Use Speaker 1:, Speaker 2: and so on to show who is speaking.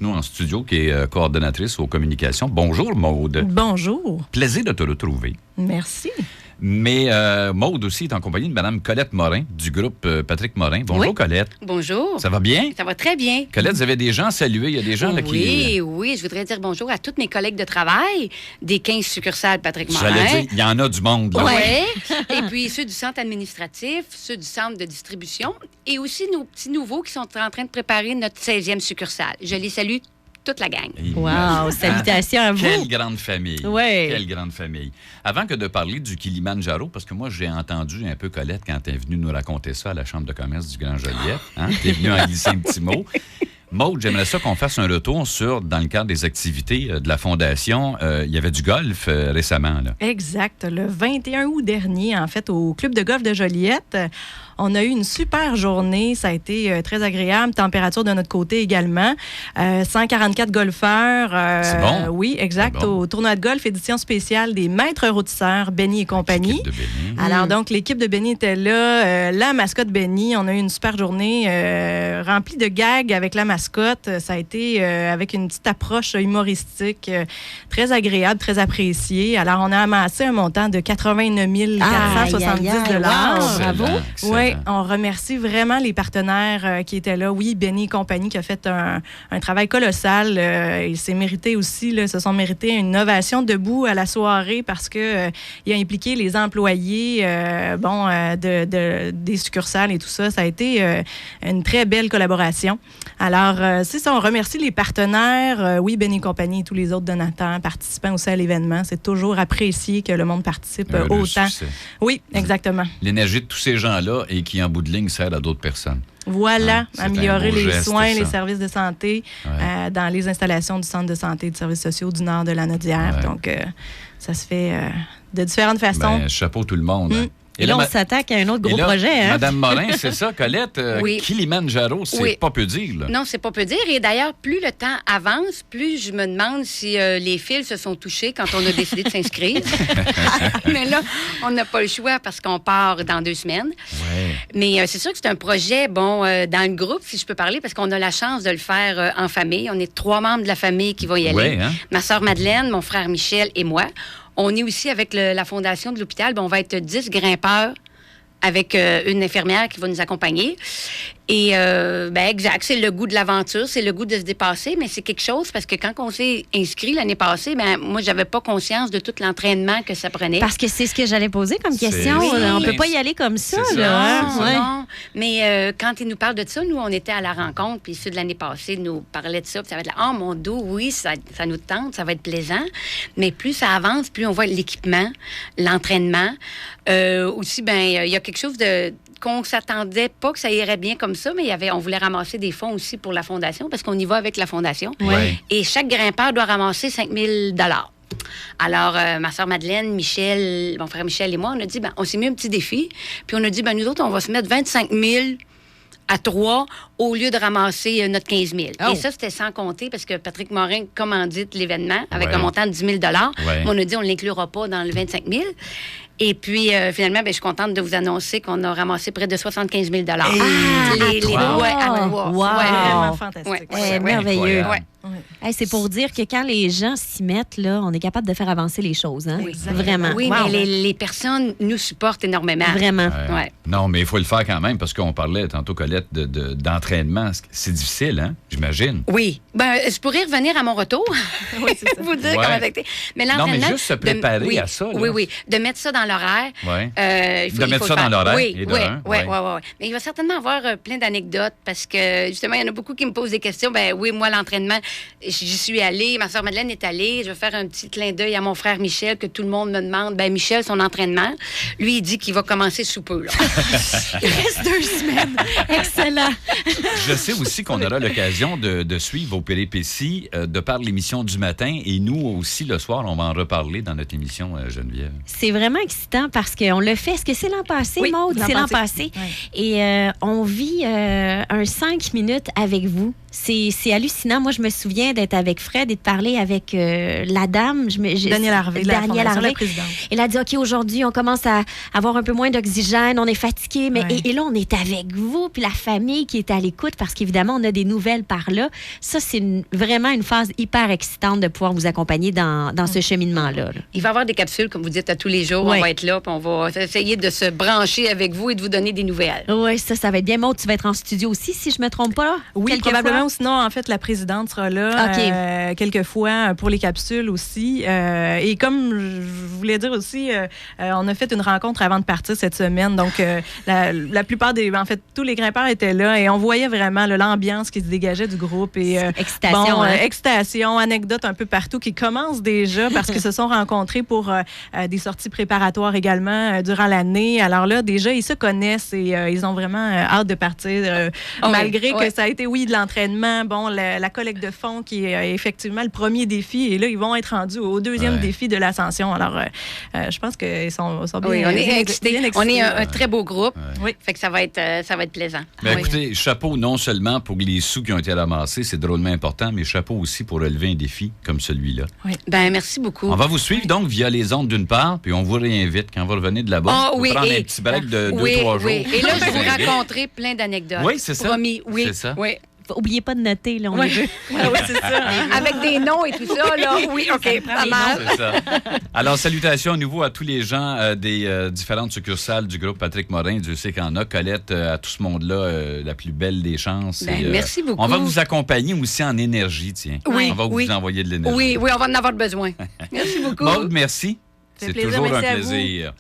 Speaker 1: nous en studio, qui est coordonnatrice aux communications. Bonjour, Maude.
Speaker 2: Bonjour.
Speaker 1: Plaisir de te retrouver.
Speaker 2: Merci.
Speaker 1: Mais Maude aussi est en compagnie de Mme Colette Morin, du groupe Patrick Morin. Bonjour,
Speaker 3: oui.
Speaker 1: Colette.
Speaker 3: Bonjour.
Speaker 1: Ça va bien?
Speaker 3: Ça va très bien.
Speaker 1: Colette, vous avez des gens à saluer. Il y a des gens là qui...
Speaker 3: Oui. Je voudrais dire bonjour à tous mes collègues de travail des 15 succursales Patrick Morin.
Speaker 1: J'allais dire, il y en a du monde, là.
Speaker 3: Oui. Et puis ceux du centre administratif, ceux du centre de distribution et aussi nos petits nouveaux qui sont en train de préparer notre 16e succursale. Je les salue toute la gang.
Speaker 2: Wow, salutations à vous.
Speaker 1: Quelle grande famille.
Speaker 2: Ouais.
Speaker 1: Quelle grande famille. Avant que de parler du Kilimanjaro, parce que moi, j'ai entendu un peu Colette quand tu es venue nous raconter ça à la Chambre de commerce du Grand Joliette. Hein? Tu es venue en glisser un petit mot. Maude, j'aimerais ça qu'on fasse un retour sur, dans le cadre des activités de la Fondation, il y avait du golf récemment, là.
Speaker 2: Exact. Le 21 août dernier, en fait, au Club de golf de Joliette, on a eu une super journée. Ça a été très agréable. Température de notre côté également. 144 golfeurs.
Speaker 1: C'est bon.
Speaker 2: Oui, exact.
Speaker 1: C'est bon.
Speaker 2: Au tournoi de golf, édition spéciale des maîtres rôtisseurs, Benny et compagnie.
Speaker 1: L'équipe de Benny.
Speaker 2: Alors, donc, l'équipe de Benny était là. La mascotte Benny, on a eu une super journée remplie de gags avec la mascotte. Ça a été avec une petite approche humoristique très agréable, très appréciée. Alors, on a amassé un montant de 89 470 $.
Speaker 1: Bravo.
Speaker 2: Oui, on remercie vraiment les partenaires qui étaient là. Oui, Benny et compagnie qui a fait un travail colossal. Il s'est mérité aussi, là, se sont mérités une ovation debout à la soirée parce que il a impliqué les employés des succursales et tout ça. Ça a été une très belle collaboration. Alors, c'est ça, on remercie les partenaires. Oui, Benny et compagnie et tous les autres donateurs participant aussi à l'événement. C'est toujours apprécié que le monde participe autant.
Speaker 1: Succès.
Speaker 2: Oui, exactement.
Speaker 1: L'énergie de tous ces gens-là et qui, en bout de ligne, sert à d'autres personnes.
Speaker 2: Voilà,
Speaker 1: c'est
Speaker 2: améliorer
Speaker 1: un beau
Speaker 2: les
Speaker 1: geste,
Speaker 2: soins,
Speaker 1: ça.
Speaker 2: les services de santé dans les installations du Centre de santé et de services sociaux du Nord de la Naudière.
Speaker 1: Ouais.
Speaker 2: Donc, ça se fait de différentes façons.
Speaker 1: Ben, chapeau tout le monde. Hein.
Speaker 4: Et là, on s'attaque à un autre gros projet. Hein?
Speaker 1: Madame Morin, c'est ça, Colette?
Speaker 3: Oui.
Speaker 1: Kilimanjaro, c'est pas peu dire. Là.
Speaker 3: Non, c'est pas peu dire. Et d'ailleurs, plus le temps avance, plus je me demande si les fils se sont touchés quand on a décidé de s'inscrire. Mais là, on n'a pas le choix parce qu'on part dans 2 semaines.
Speaker 1: Ouais.
Speaker 3: Mais c'est sûr que c'est un projet, dans le groupe, si je peux parler, parce qu'on a la chance de le faire en famille. On est 3 membres de la famille qui vont y aller.
Speaker 1: Ouais, hein?
Speaker 3: Ma sœur Madeleine, mon frère Michel et moi. On est aussi avec la fondation de l'hôpital. On va être 10 grimpeurs avec une infirmière qui va nous accompagner. Et, exact, c'est le goût de l'aventure, c'est le goût de se dépasser, mais c'est quelque chose parce que quand on s'est inscrit l'année passée, moi, j'avais pas conscience de tout l'entraînement que ça prenait.
Speaker 4: Parce que c'est ce que j'allais poser comme question.
Speaker 1: Oui.
Speaker 4: On peut pas y aller comme ça.
Speaker 1: C'est
Speaker 4: Là.
Speaker 1: ça,
Speaker 4: Ouais.
Speaker 3: Non, mais quand ils nous parlent de ça, nous, on était à la rencontre, puis ceux de l'année passée nous parlaient de ça, puis ça va être là, oh mon dos, oui, ça nous tente, ça va être plaisant. Mais plus ça avance, plus on voit l'équipement, l'entraînement. Aussi, il y a quelque chose qu'on s'attendait pas que ça irait bien comme ça, mais on voulait ramasser des fonds aussi pour la Fondation, parce qu'on y va avec la Fondation.
Speaker 1: Ouais.
Speaker 3: Et chaque grimpeur doit ramasser 5 000 $. Alors, ma soeur Madeleine, Michel, mon frère Michel et moi, on a dit, on s'est mis un petit défi, puis on a dit, nous autres, on va se mettre 25 000 à 3 au lieu de ramasser notre 15 000.
Speaker 4: Oh.
Speaker 3: Et ça, c'était sans compter parce que Patrick Morin commandite l'événement avec
Speaker 1: Ouais.
Speaker 3: un montant de 10 000 $.
Speaker 1: Ouais.
Speaker 3: On a dit, on ne l'inclura pas dans le 25 000. Et puis, finalement, je suis contente de vous annoncer qu'on a ramassé près de 75 000 $.
Speaker 4: À trois?
Speaker 3: Ouais, à 3.
Speaker 4: Wow.
Speaker 2: Vraiment fantastique.
Speaker 4: Merveilleux.
Speaker 3: Ouais.
Speaker 4: Hey, c'est pour dire que quand les gens s'y mettent, là, on est capable de faire avancer les choses. Hein?
Speaker 2: Exactement.
Speaker 4: Vraiment.
Speaker 3: Oui,
Speaker 2: Wow.
Speaker 3: mais les personnes nous supportent énormément.
Speaker 4: Vraiment.
Speaker 3: Ouais.
Speaker 1: Non, mais il faut le faire quand même, parce qu'on parlait tantôt, Colette, d'entraînement. C'est difficile, hein? J'imagine.
Speaker 3: Oui. Je pourrais revenir à mon retour.
Speaker 2: Oui, c'est ça.
Speaker 3: vous dire
Speaker 1: Ouais.
Speaker 3: comment ça a été. Mais
Speaker 1: Non,
Speaker 3: l'entraînement...
Speaker 1: mais juste se préparer à ça, là.
Speaker 3: Oui. De mettre ça dans l'horaire.
Speaker 1: Ouais.
Speaker 3: Il
Speaker 1: mettre
Speaker 3: faut
Speaker 1: ça
Speaker 3: le faire.
Speaker 1: dans l'horaire,
Speaker 3: Oui,
Speaker 1: et de
Speaker 3: oui,
Speaker 1: un,
Speaker 3: oui,
Speaker 1: ouais.
Speaker 3: oui. Mais il va certainement avoir plein d'anecdotes parce que, justement, il y en a beaucoup qui me posent des questions. Oui, moi, l'entraînement, j'y suis allée. Ma soeur Madeleine est allée. Je vais faire un petit clin d'œil à mon frère Michel que tout le monde me demande. Michel, son entraînement, lui, il dit qu'il va commencer sous peu. Là.
Speaker 4: Il reste 2 semaines. Excellent.
Speaker 1: Je sais aussi qu'on aura l'occasion de suivre vos péripéties de par l'émission du matin. Et nous aussi, le soir, on va en reparler dans notre émission, Geneviève.
Speaker 4: C'est vraiment excitant parce qu'on le fait. Est-ce que c'est l'an passé,
Speaker 2: Oui,
Speaker 4: Maude?
Speaker 2: l'an
Speaker 4: C'est l'an
Speaker 2: passé.
Speaker 4: passé. Et on vit un 5 minutes avec vous. C'est hallucinant. Moi, je me souviens d'être avec Fred et de parler avec la dame.
Speaker 2: Danielle Harvey, la
Speaker 4: Harvey.
Speaker 2: présidente.
Speaker 4: Elle a dit, OK, aujourd'hui, on commence à avoir un peu moins d'oxygène, on est fatigué, mais
Speaker 2: Ouais.
Speaker 4: et là, on est avec vous, puis la famille qui est à l'écoute, parce qu'évidemment, on a des nouvelles par là. Ça, c'est vraiment une phase hyper excitante de pouvoir vous accompagner dans ce cheminement-là. là.
Speaker 3: Il va y avoir des capsules, comme vous dites, à tous les jours.
Speaker 4: Ouais.
Speaker 3: On va être là, puis on va essayer de se brancher avec vous et de vous donner des nouvelles.
Speaker 4: Oui, ça va être bien. Maud, tu vas être en studio aussi, si je me trompe pas?
Speaker 2: Oui,
Speaker 4: Quelquefois?
Speaker 2: probablement. Ou sinon, en fait, la présidente sera là
Speaker 4: OK.
Speaker 2: quelquefois pour les capsules aussi. Et comme je voulais dire aussi, on a fait une rencontre avant de partir cette semaine. Donc, la plupart en fait, tous les grimpeurs étaient là et on voyait vraiment l'ambiance qui se dégageait du groupe. Et,
Speaker 4: Excitation, hein?
Speaker 2: excitation, anecdotes un peu partout qui commencent déjà parce qu'ils se sont rencontrés pour des sorties préparatoires également durant l'année. Alors là, déjà, ils se connaissent et ils ont vraiment hâte de partir, malgré que ça a été, oui, de l'entraînement, bon, la collecte de fonds qui est effectivement le premier défi. Et là, ils vont être rendus au deuxième défi de l'ascension. Alors, je pense qu'ils sont bien,
Speaker 3: Oui, on est
Speaker 2: bien
Speaker 3: excités.
Speaker 2: excités.
Speaker 3: On est un très beau groupe.
Speaker 2: Oui.
Speaker 3: Fait que ça va être plaisant.
Speaker 1: Ben,
Speaker 3: Oui.
Speaker 1: écoutez, chapeau non seulement pour les sous qui ont été ramassés, c'est drôlement important, mais chapeau aussi pour relever un défi comme celui-là.
Speaker 3: Ben, merci beaucoup.
Speaker 1: On va vous suivre donc via les ondes d'une part, puis on vous réinvite quand vous revenez de là-bas.
Speaker 3: Ah,
Speaker 1: Vous
Speaker 3: oui,
Speaker 1: prendre
Speaker 3: et-
Speaker 1: un petit break de 2-3
Speaker 3: Oui,
Speaker 1: jours.
Speaker 3: oui. Et là, je vais vous
Speaker 1: Vous invite.
Speaker 3: raconter plein d'anecdotes.
Speaker 1: Oui, c'est ça.
Speaker 3: Promis, oui.
Speaker 1: C'est ça.
Speaker 3: Oui.
Speaker 4: Oubliez pas de noter, là, on
Speaker 3: Oui.
Speaker 4: les veut.
Speaker 2: Oui, c'est ça.
Speaker 3: Avec des noms et tout ça, là. Oui, OK, pas mal.
Speaker 1: C'est ça. Alors, salutations à nouveau à tous les gens des différentes succursales du groupe Patrick Morin. Dieu sait qu'il y en a. Colette, à tout ce monde-là, la plus belle des chances.
Speaker 3: Ben,
Speaker 1: Et,
Speaker 3: merci beaucoup.
Speaker 1: On va vous accompagner aussi en énergie, tiens.
Speaker 3: Oui,
Speaker 1: On va
Speaker 3: oui.
Speaker 1: vous envoyer de l'énergie.
Speaker 3: Oui, oui, on va en avoir besoin. Merci beaucoup.
Speaker 1: Maude, merci.
Speaker 2: Ça fait
Speaker 1: C'est
Speaker 2: plaisir.
Speaker 1: toujours un
Speaker 2: Merci à vous.
Speaker 1: plaisir.